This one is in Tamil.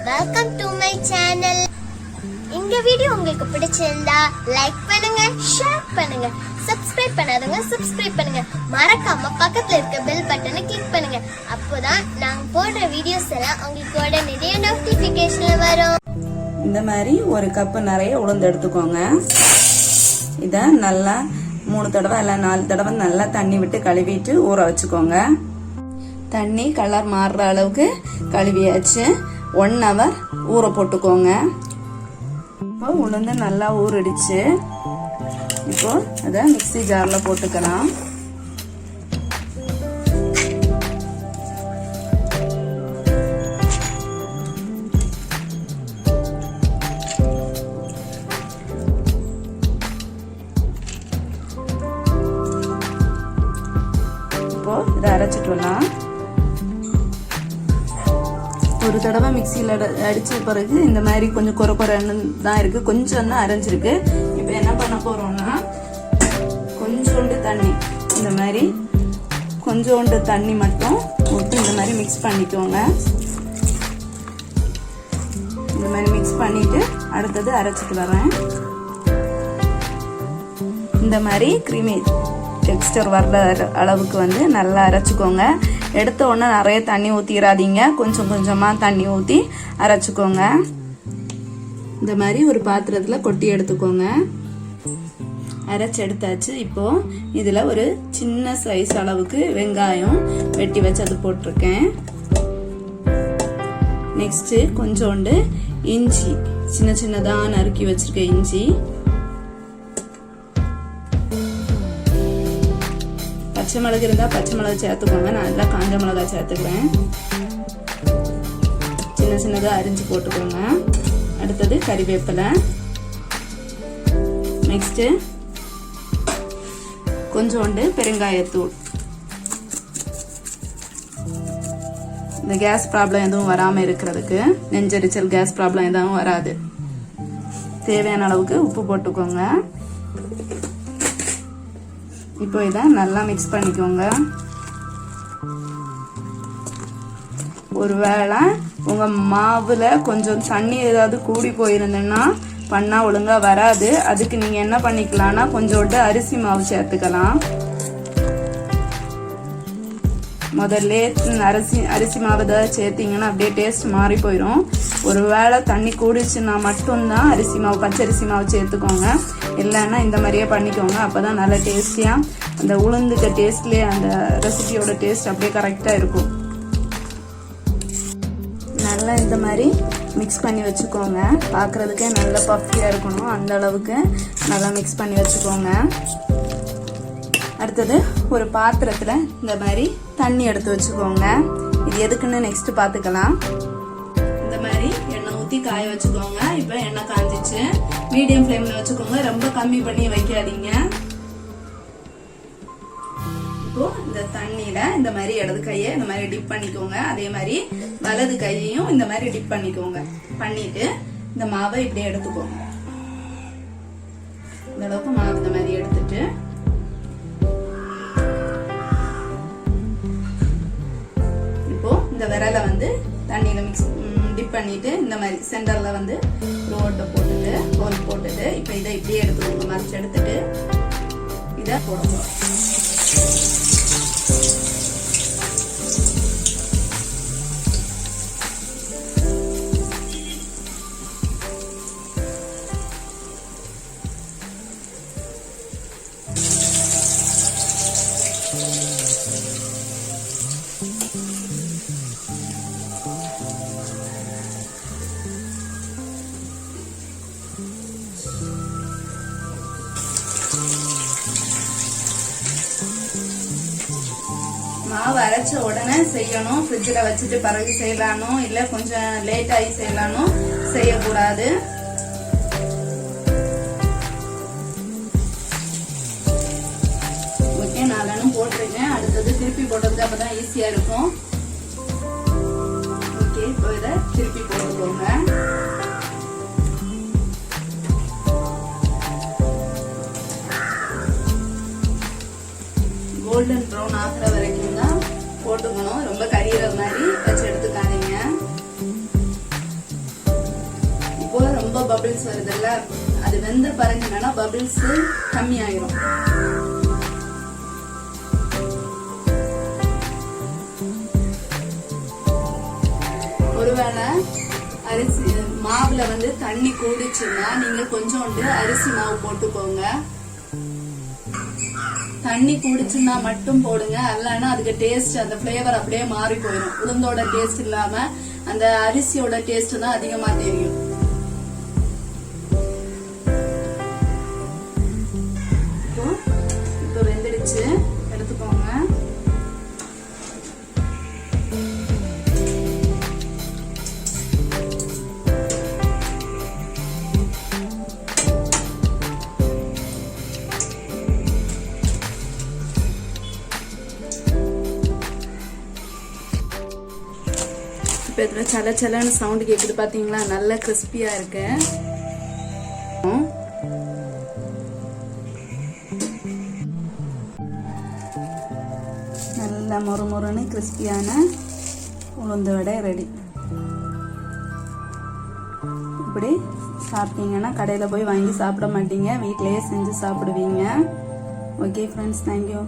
Welcome to my channel. இந்த வீடியோ உங்களுக்கு பிடிச்சிருந்தா லைக் பண்ணுங்க, ஷேர் பண்ணுங்க, சப்ஸ்கிரைப் பண்ணாதவங்க சப்ஸ்கிரைப் பண்ணுங்க, மறக்காம பக்கத்துல இருக்க பெல் பட்டனை கிளிக் பண்ணுங்க. அப்போதான் நாங்க போடுற வீடியோஸ் எல்லாம் உங்களுக்கு உடனே நோட்டிபிகேஷன்ல வரும். இந்த மாதிரி ஒரு கப்பு நிறைய உளுந்து எடுத்துக்கோங்க. இத நல்லா 3 தடவை இல்ல 4 தடவை நல்லா தண்ணி விட்டு கழுவிட்டு ஊற வச்சுக்கோங்க. தண்ணி கலர் மாறுற அளவுக்கு கழுவியாச்சு. 1 hour ஊற போட்டுக்கோங்க. இப்போ உளுந்து நல்லா ஊறிடுச்சு. இப்போ அதை மிக்ஸி ஜார்ல போட்டுக்கலாம். இப்போ இதை அரைச்சிட்டு வரலாம். ஒரு தடவை மிக்சியில் அடிச்ச பிறகு இந்த மாதிரி கொஞ்சம் குறைன்னு தான் இருக்கு, கொஞ்சம் தான் அரைஞ்சிருக்கு. இப்போ என்ன பண்ண போறோம்னா கொஞ்சோண்டு தண்ணி, இந்த மாதிரி கொஞ்சோண்டு தண்ணி மட்டும் ஊற்றி இந்த மாதிரி மிக்ஸ் பண்ணிக்கோங்க. இந்த மாதிரி மிக்ஸ் பண்ணிட்டு அடுத்தது அரைச்சிட்டு வரேன். இந்த மாதிரி கிரீமி டெக்ஸ்டர் வர்ற அளவுக்கு வந்து நல்லா அரைச்சிக்கோங்க. எடுத்த உடனே நிறைய தண்ணி ஊற்றிடாதீங்க, கொஞ்சம் கொஞ்சமாக தண்ணி ஊற்றி அரைச்சிக்கோங்க. இந்த மாதிரி ஒரு பாத்திரத்தில் கொட்டி எடுத்துக்கோங்க. அரைச்சி எடுத்தாச்சு. இப்போ இதில் ஒரு சின்ன சைஸ் அளவுக்கு வெங்காயம் வெட்டி வச்சு அது போட்டிருக்கேன். நெக்ஸ்ட்டு கொஞ்சோண்டு இஞ்சி சின்ன சின்னதாக நறுக்கி வச்சிருக்கேன். இஞ்சி, பச்சை மிளகு இருந்தால் பச்சை மிளகு சேர்த்துக்கோங்க. நான் நல்லா காஞ்ச மிளகாய் சேர்த்துக்கிறேன். சின்ன சின்னதாக அரிஞ்சு போட்டுக்கோங்க. அடுத்தது கறிவேப்பிலை. நெக்ஸ்ட் கொஞ்சோண்டு பெருங்காயத்தூள். இந்த கேஸ் ப்ராப்ளம் எதுவும் வராமல் இருக்கிறதுக்கு, நெஞ்சரிச்சல் கேஸ் ப்ராப்ளம் எதுவும் வராது. தேவையான அளவுக்கு உப்பு போட்டுக்கோங்க. இப்போ இதை நல்லா மிக்ஸ் பண்ணிக்கோங்க. ஒருவேளை உங்க மாவுல கொஞ்சம் தண்ணி ஏதாவது கூடி போயிருந்தேன்னா பண்ணா ஒழுங்கா வராது. அதுக்கு நீங்க என்ன பண்ணிக்கலாம்னா கொஞ்சோண்டு அரிசி மாவு சேர்த்துக்கலாம். முதல்ல அரிசி மாவு ஏதாவது சேர்த்தீங்கன்னா அப்படியே டேஸ்ட் மாறி போயிடும். ஒருவேளை தண்ணி கூடிச்சுன்னா மட்டும்தான் அரிசி மாவு, பச்சரிசி மாவு சேர்த்துக்கோங்க. இல்லைன்னா இந்த மாதிரியே பண்ணிக்கோங்க. அப்போதான் நல்ல டேஸ்டியா அந்த உளுந்துக்க டேஸ்ட்லேயே அந்த ரெசிபியோட டேஸ்ட் அப்படியே கரெக்டாக இருக்கும். நல்லா இந்த மாதிரி மிக்ஸ் பண்ணி வச்சுக்கோங்க. பார்க்குறதுக்கே நல்ல பஃபியாக இருக்கணும், அந்த அளவுக்கு நல்லா மிக்ஸ் பண்ணி வச்சுக்கோங்க. அடுத்தது ஒரு பாத்திரத்தில் இந்த மாதிரி தண்ணி எடுத்து வச்சுக்கோங்க. இது எதுக்குன்னு நெக்ஸ்ட் பார்த்துக்கலாம். இந்த மாதிரி எண்ணெய் ஊற்றி காய வச்சுக்கோங்க. இப்போ எண்ணெய் காஞ்சிச்சு. மீடியம் ஃப்ளேமில் வச்சுக்கோங்க, ரொம்ப கம்மி பண்ணி வைக்காதீங்க. இப்போ இந்த தண்ணியில இந்த மாதிரி இடது கையை இந்த மாதிரி டிப் பண்ணிக்கோங்க. அதே மாதிரி வலது கையையும் இந்த மாதிரி டிப் பண்ணிக்கோங்க. பண்ணிட்டு இந்த மாவை இப்படி எடுத்துக்கோங்க. இந்த அளவுக்கு மாவு இந்த மாதிரி எடுத்துட்டு இப்போ இந்த விரலை வந்து தண்ணியில டிப் பண்ணிட்டு இந்த மாதிரி சென்டர்ல வந்து ரோட்டை போட்டுட்டு ஹோல் போட்டுட்டு இப்போ இதை இப்படியே எடுத்துக்கோங்க. மறைச்சு எடுத்துட்டு இதை போடுவோம். மாவு அரைச்ச உடனே செய்யணும். ஃப்ரிட்ஜில் வச்சுட்டு பிறகு செய்யலானோ இல்லை கொஞ்சம் லேட் ஆகி செய்யலானோ செய்யக்கூடாது. ஓகே, 4 போட்டிருக்கேன். அடுத்தது திருப்பி போட்டதுக்கு அப்பதான் ஈஸியா இருக்கும். ஓகே, இப்போ இதை திருப்பி போட்டுக்கோங்க. கோல்டன் ப்ரௌன் ஆகிற வரைக்கும் தான் போட்டுக்கணும். ரொம்ப கரியிற மாதிரி வச்சு எடுத்துக்காதீங்க. பபிள்ஸ் வருதுல்ல, அது வெந்த பாருங்க என்னன்னா பபிள்ஸ் கம்மி ஆயிரும். ஒருவேளை அரிசி மாவுல வந்து தண்ணி கூடிச்சுன்னா நீங்க கொஞ்சோண்டு அரிசி மாவு போட்டுக்கோங்க. தண்ணி கூடிச்சுன்னா மட்டும் போடுங்க, இல்லைன்னா அதுக்கு டேஸ்ட் அந்த பிளேவர் அப்படியே மாறி போயிடும். உளுந்தோட டேஸ்ட் இல்லாம அந்த அரிசியோட டேஸ்ட் தான் அதிகமா தெரியும். இப்போ வெந்துடுச்சு, எடுத்துக்கோங்க. இப்போ இதில் சல சலன்னு சவுண்டு கேட்குது பார்த்தீங்களா? நல்லா கிறிஸ்பியாக இருக்கு. நல்ல மொறுமொறுன்னு கிறிஸ்பியான உளுந்து வடை ரெடி. இப்படி சாப்பிட்டீங்கன்னா கடையில் போய் வாங்கி சாப்பிட மாட்டீங்க, வீட்டிலேயே செஞ்சு சாப்பிடுவீங்க. Okay friends, thank you.